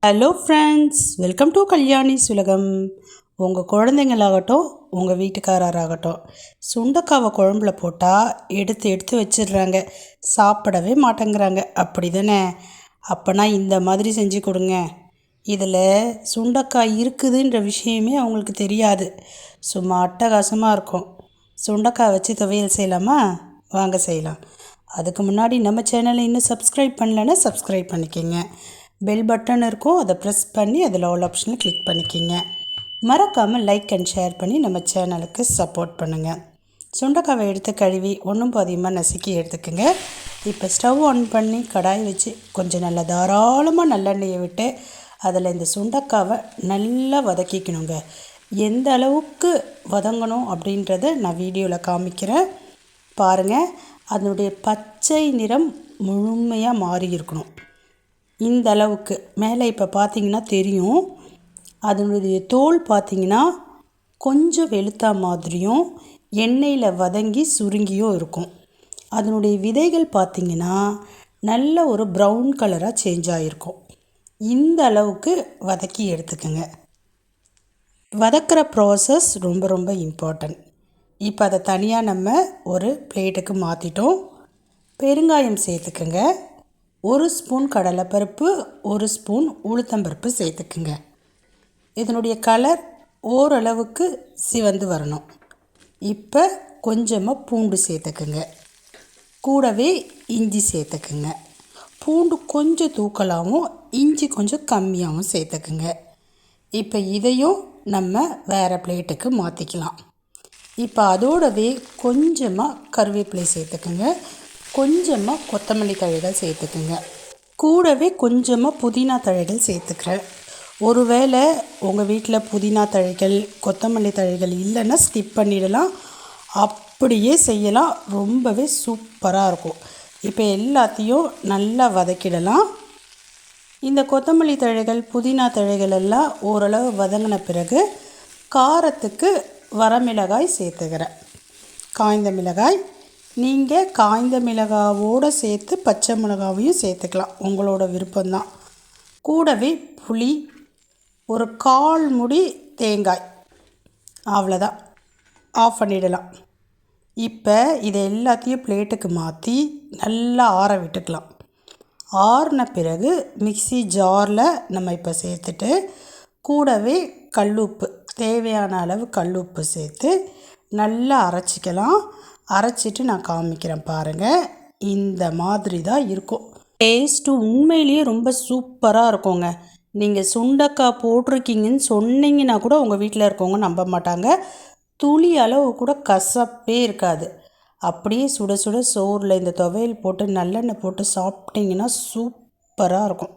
Hello friends, welcome to Kalyani's உலகம். உங்கள் குழந்தைங்களாகட்டும், உங்கள் வீட்டுக்காரராகட்டும், சுண்டக்காவை குழம்புல போட்டால் எடுத்து எடுத்து வச்சிடுறாங்க, சாப்பிடவே மாட்டேங்கிறாங்க. அப்படி தானே? அப்போனா இந்த மாதிரி செஞ்சு கொடுங்க. இதில் சுண்டக்காய் இருக்குதுன்ற விஷயமே அவங்களுக்கு தெரியாது. சும்மா அட்டகாசமாக இருக்கும். சுண்டக்காய் வச்சு துவையல் செய்யலாமா? வாங்க செய்யலாம். அதுக்கு முன்னாடி நம்ம சேனலை இன்னும் சப்ஸ்கிரைப் பண்ணலைன்னா சப்ஸ்கிரைப் பண்ணிக்கோங்க. பெல் பட்டன் இருக்கும், அதை ப்ரெஸ் பண்ணி அதில் ஆல் ஆப்ஷனை கிளிக் பண்ணிக்கிங்க. மறக்காமல் லைக் அண்ட் ஷேர் பண்ணி நம்ம சேனலுக்கு சப்போர்ட் பண்ணுங்கள். சுண்டைக்காவை எடுத்து கழுவி ஒன்றும் பாதியமாக நசுக்கி எடுத்துக்கோங்க. இப்போ ஸ்டவ் ஆன் பண்ணி கடாய் வச்சு கொஞ்சம் நல்லா தாராளமாக நல்லெண்ணெயை விட்டு அதில் இந்த சுண்டைக்காவை நல்லா வதக்கிக்கணுங்க. எந்த அளவுக்கு வதங்கணும் அப்படின்றத நான் வீடியோவில் காமிக்கிறேன் பாருங்கள். அதனுடைய பச்சை நிறம் முழுமையாக மாறி இருக்கணும். இந்த அளவுக்கு மேலே இப்போ பார்த்திங்கன்னா தெரியும். அதனுடைய தோல் பார்த்திங்கன்னா கொஞ்சம் வெளுத்தா மாதிரியும் எண்ணெயில் வதங்கி சுருங்கியும் இருக்கும். அதனுடைய விதைகள் பார்த்திங்கன்னா நல்ல ஒரு ப்ரௌன் கலராக சேஞ்ச் ஆகிருக்கும். இந்த அளவுக்கு வதக்கி எடுத்துக்கோங்க. வதக்கிற ப்ராசஸ் ரொம்ப ரொம்ப இம்பார்ட்டன்ட். இப்போ அதை தனியாக நம்ம ஒரு பிளேட்டுக்கு மாற்றிட்டோம். பெருங்காயம் சேர்த்துக்கோங்க. 1 ஸ்பூன் கடலைப்பருப்பு, 1 ஸ்பூன் உளுத்தம்பருப்பு சேர்த்துக்குங்க. இதனுடைய கலர் ஓரளவுக்கு சிவந்து வரணும். இப்போ கொஞ்சமாக பூண்டு சேர்த்துக்குங்க. கூடவே இஞ்சி சேர்த்துக்குங்க. பூண்டு கொஞ்சம் தூக்கலாகவும் இஞ்சி கொஞ்சம் கம்மியாகவும் சேர்த்துக்குங்க. இப்போ இதையும் நம்ம வேறு பிளேட்டுக்கு மாற்றிக்கலாம். இப்போ அதோடவே கொஞ்சமாக கருவேப்பிலை சேர்த்துக்குங்க. கொஞ்சமாக கொத்தமல்லி தழைகள் சேர்த்துக்குங்க. கூடவே கொஞ்சமாக புதினா தழைகள் சேர்த்துக்கிறேன். ஒருவேளை உங்கள் வீட்டில் புதினா தழைகள் கொத்தமல்லி தழைகள் இல்லைன்னா ஸ்கிப் பண்ணிடலாம், அப்படியே செய்யலாம். ரொம்பவே சூப்பராக இருக்கும். இப்போ எல்லாத்தையும் நல்லா வதக்கிடலாம். இந்த கொத்தமல்லி தழைகள் புதினா தழைகள் எல்லாம் ஓரளவு வதங்கின பிறகு காரத்துக்கு வரமிளகாய் சேர்த்துக்கிறேன். காய்ந்த மிளகாய். நீங்கள் காய்ந்த மிளகாவோடு சேர்த்து பச்சை மிளகாவையும் சேர்த்துக்கலாம், உங்களோட விருப்பம்தான். கூடவே புளி, ஒரு 1/4 முடி தேங்காய், அவ்வளோதான். ஆஃப் பண்ணிடலாம். இப்போ இதை எல்லாத்தையும் பிளேட்டுக்கு மாற்றி நல்லா ஆற விட்டுக்கலாம். ஆறின பிறகு மிக்ஸி ஜாரில் நம்ம இப்போ சேர்த்துட்டு கூடவே கல்லுப்பு, தேவையான அளவு கல்லுப்பு சேர்த்து நல்லா அரைச்சிக்கலாம். அரைச்சிட்டு நான் காமிக்கிறேன் பாருங்கள். இந்த மாதிரி தான் இருக்கும். டேஸ்ட்டு உண்மையிலேயே ரொம்ப சூப்பராக இருக்குங்க. நீங்கள் சுண்டைக்காய் போட்டிருக்கீங்கன்னு சொன்னீங்கன்னா கூட உங்கள் வீட்டில் இருக்கவங்க நம்ப மாட்டாங்க. துளி அளவு கூட கசப்பே இருக்காது. அப்படியே சுட சுட சோறில் இந்த துவையல் போட்டு நல்லெண்ணெய் போட்டு சாப்பிட்டிங்கன்னா சூப்பராக இருக்கும்.